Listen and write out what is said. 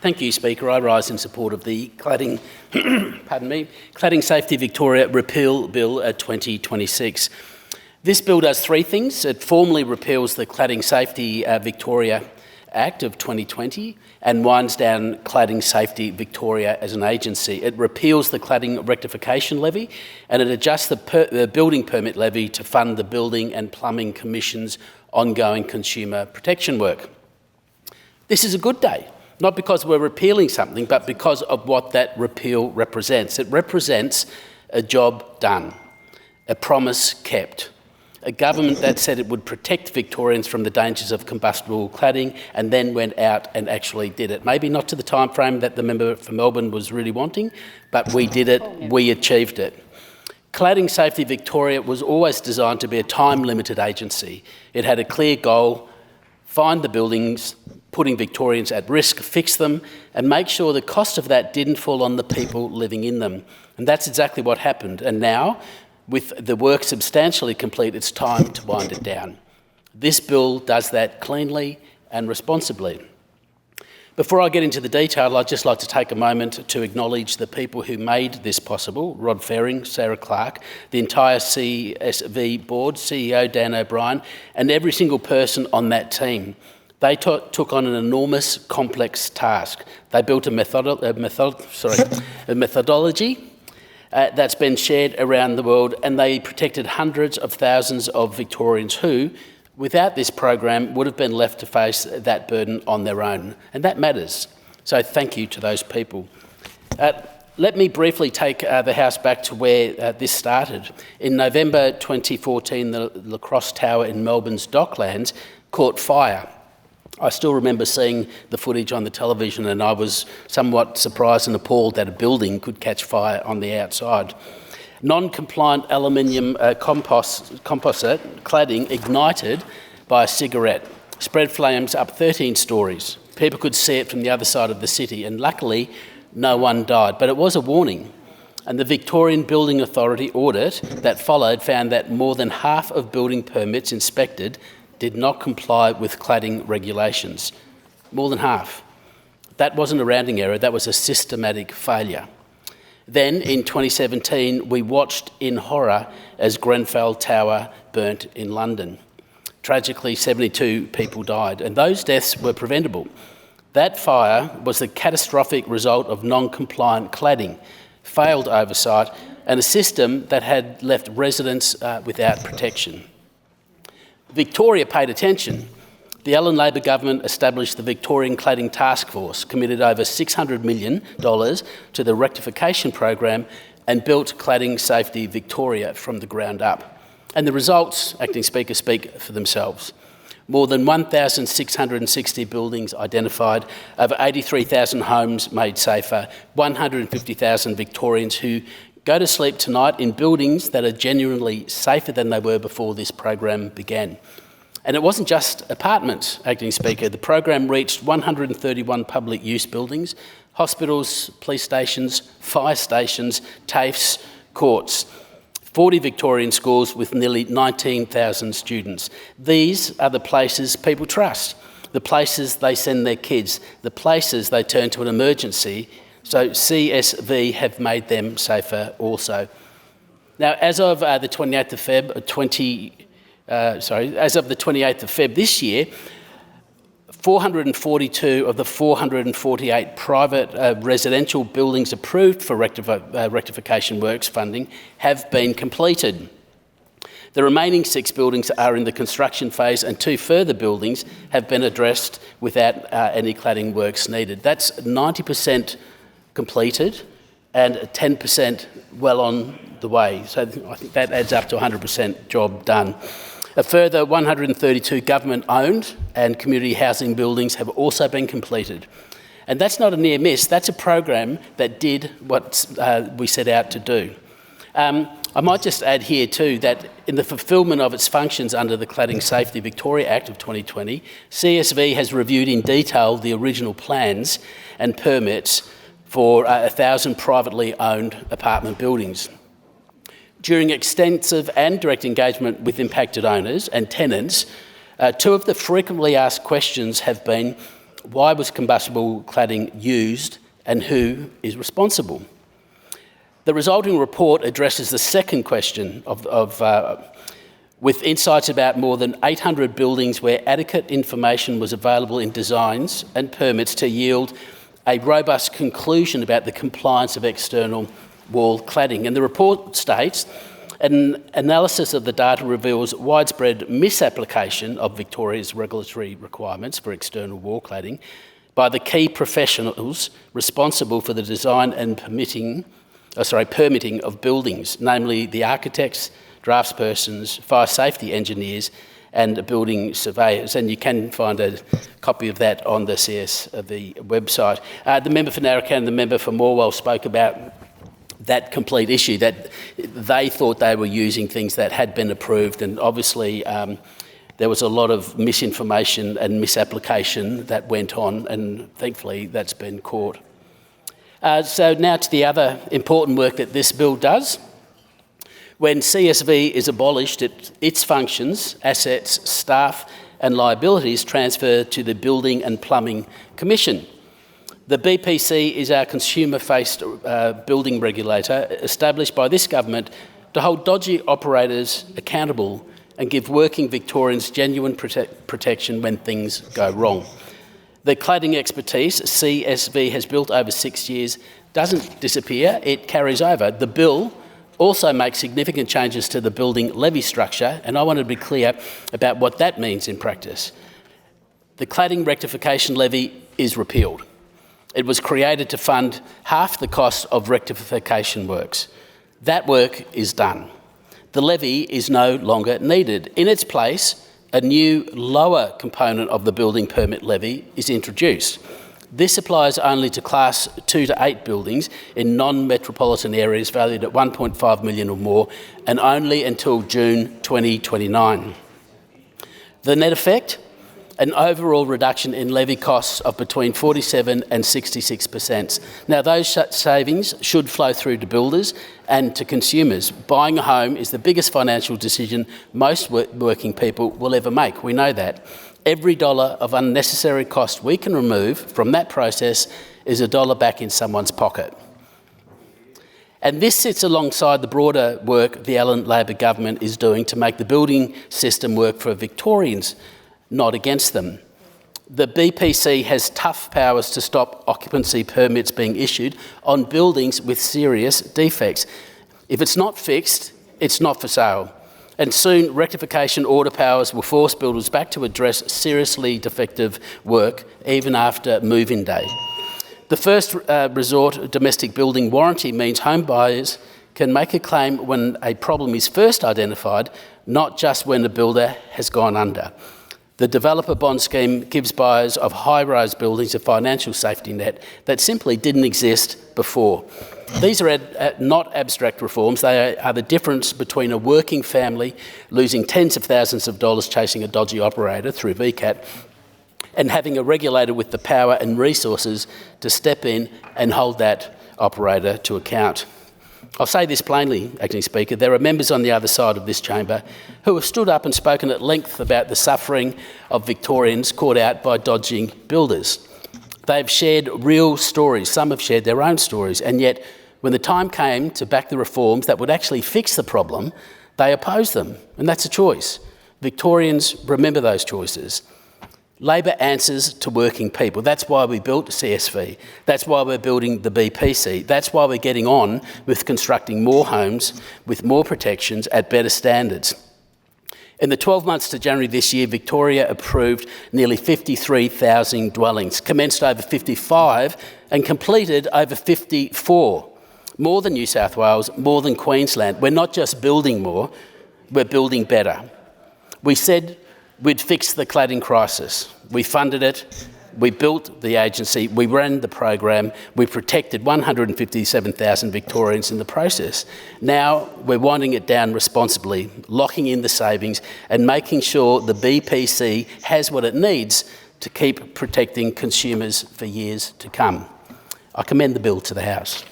Thank you, Speaker. I rise in support of the Cladding, Cladding Safety Victoria Repeal Bill 2026. This bill does three things. It formally repeals the Cladding Safety Victoria Act of 2020 and winds down Cladding Safety Victoria as an agency. It repeals the cladding rectification levy and it adjusts the building permit levy to fund the Building and Plumbing Commission's ongoing consumer protection work. This is a good day, not because we're repealing something, but because of what that repeal represents. It represents a job done, a promise kept, a government that said it would protect Victorians from the dangers of combustible cladding and then went out and actually did it. Maybe not to the time frame that the member for Melbourne was really wanting, but we did it, we achieved it. Cladding Safety Victoria was always designed to be a time-limited agency. It had a clear goal: find the buildings putting Victorians at risk, fix them, and make sure the cost of that didn't fall on the people living in them. And that's exactly what happened. And now, with the work substantially complete, it's time to wind it down. This bill does that cleanly and responsibly. Before I get into the detail, I'd just like to take a moment to acknowledge the people who made this possible: Rod Ferring, Sarah Clark, the entire CSV board, CEO Dan O'Brien, and every single person on that team. They took on an enormous, complex task. They built a methodology that's been shared around the world, and they protected hundreds of thousands of Victorians who, without this program, would have been left to face that burden on their own. And that matters. So thank you to those people. Let me briefly take the House back to where this started. In November 2014, the La Crosse Tower in Melbourne's Docklands caught fire. I still remember seeing the footage on the television, and I was somewhat surprised and appalled that a building could catch fire on the outside. Non-compliant aluminium composite cladding ignited by a cigarette spread flames up 13 stories. People could see it from the other side of the city, and luckily no one died, but it was a warning. And the Victorian Building Authority audit that followed found that more than half of building permits inspected did not comply with cladding regulations. More than half. That wasn't a rounding error, that was a systematic failure. Then, in 2017, we watched in horror as Grenfell Tower burnt in London. Tragically, 72 people died, and those deaths were preventable. That fire was the catastrophic result of non-compliant cladding, failed oversight, and a system that had left residents without protection. Victoria paid attention. The Allen Labor government established the Victorian Cladding Task Force, committed over $600 million to the rectification program, and built Cladding Safety Victoria from the ground up. And the results, Acting Speaker, speak for themselves. More than 1,660 buildings identified, over 83,000 homes made safer, 150,000 Victorians who go to sleep tonight in buildings that are genuinely safer than they were before this program began. And it wasn't just apartments, Acting Speaker. The program reached 131 public use buildings, hospitals, police stations, fire stations, TAFEs, courts, 40 Victorian schools with nearly 19,000 students. These are the places people trust, the places they send their kids, the places they turn to an emergency. So CSV have made them safer also. Now, as of the 28th of Feb this year, 442 of the 448 private residential buildings approved for rectification works funding have been completed. The remaining 6 buildings are in the construction phase, and 2 further buildings have been addressed without any cladding works needed. That's 90% completed and 10% well on the way. So I think that adds up to 100% job done. A further 132 government-owned and community housing buildings have also been completed. And that's not a near miss, that's a program that did what we set out to do. I might just add here too that in the fulfilment of its functions under the Cladding Safety Victoria Act of 2020, CSV has reviewed in detail the original plans and permits for 1,000 privately owned apartment buildings. During extensive and direct engagement with impacted owners and tenants, 2 of the frequently asked questions have been, Why was combustible cladding used and who is responsible? The resulting report addresses the second question with insights about more than 800 buildings where adequate information was available in designs and permits to yield a robust conclusion about the compliance of external wall cladding. And the report states, an analysis of the data reveals widespread misapplication of Victoria's regulatory requirements for external wall cladding by the key professionals responsible for the design and permitting of buildings, namely the architects, draftspersons, fire safety engineers and building surveyors. And you can find a copy of that on the CSV website. The member for Narrowtown and the member for Morwell spoke about that complete issue, that they thought they were using things that had been approved, and obviously there was a lot of misinformation and misapplication that went on, and thankfully that's been caught. So now to the other important work that this bill does. When CSV is abolished, its functions, assets, staff and liabilities transfer to the Building and Plumbing Commission. The BPC is our consumer-faced building regulator established by this government to hold dodgy operators accountable and give working Victorians genuine protection when things go wrong. The cladding expertise CSV has built over 6 years doesn't disappear, it carries over. The bill also makes significant changes to the building levy structure, and I want to be clear about what that means in practice. The cladding rectification levy is repealed. It was created to fund half the cost of rectification works. That work is done. The levy is no longer needed. In its place, a new lower component of the building permit levy is introduced. This applies only to Class 2 to 8 buildings in non-metropolitan areas valued at 1.5 million or more, and only until June 2029. The net effect? An overall reduction in levy costs of between 47% and 66%. Now, those savings should flow through to builders and to consumers. Buying a home is the biggest financial decision most working people will ever make. We know that. Every dollar of unnecessary cost we can remove from that process is a dollar back in someone's pocket. And this sits alongside the broader work the Allan Labor government is doing to make the building system work for Victorians, not against them. The BPC has tough powers to stop occupancy permits being issued on buildings with serious defects. If it's not fixed, it's not for sale. And soon, rectification order powers will force builders back to address seriously defective work, even after move-in day. The first resort domestic building warranty means home buyers can make a claim when a problem is first identified, not just when the builder has gone under. The developer bond scheme gives buyers of high-rise buildings a financial safety net that simply didn't exist before. These are not abstract reforms, they are the difference between a working family losing tens of thousands of dollars chasing a dodgy operator through VCAT and having a regulator with the power and resources to step in and hold that operator to account. I'll say this plainly, Acting Speaker, there are members on the other side of this chamber who have stood up and spoken at length about the suffering of Victorians caught out by dodging builders. They've shared real stories, some have shared their own stories, and yet when the time came to back the reforms that would actually fix the problem, they opposed them, and that's a choice. Victorians remember those choices. Labor answers to working people. That's why we built CSV. That's why we're building the BPC. That's why we're getting on with constructing more homes with more protections at better standards. In the 12 months to January this year, Victoria approved nearly 53,000 dwellings, commenced over 55 and completed over 54. More than New South Wales, more than Queensland. We're not just building more, we're building better. We said we'd fix the cladding crisis. We funded it, we built the agency, we ran the program, we protected 157,000 Victorians in the process. Now we're winding it down responsibly, locking in the savings and making sure the BPC has what it needs to keep protecting consumers for years to come. I commend the bill to the House.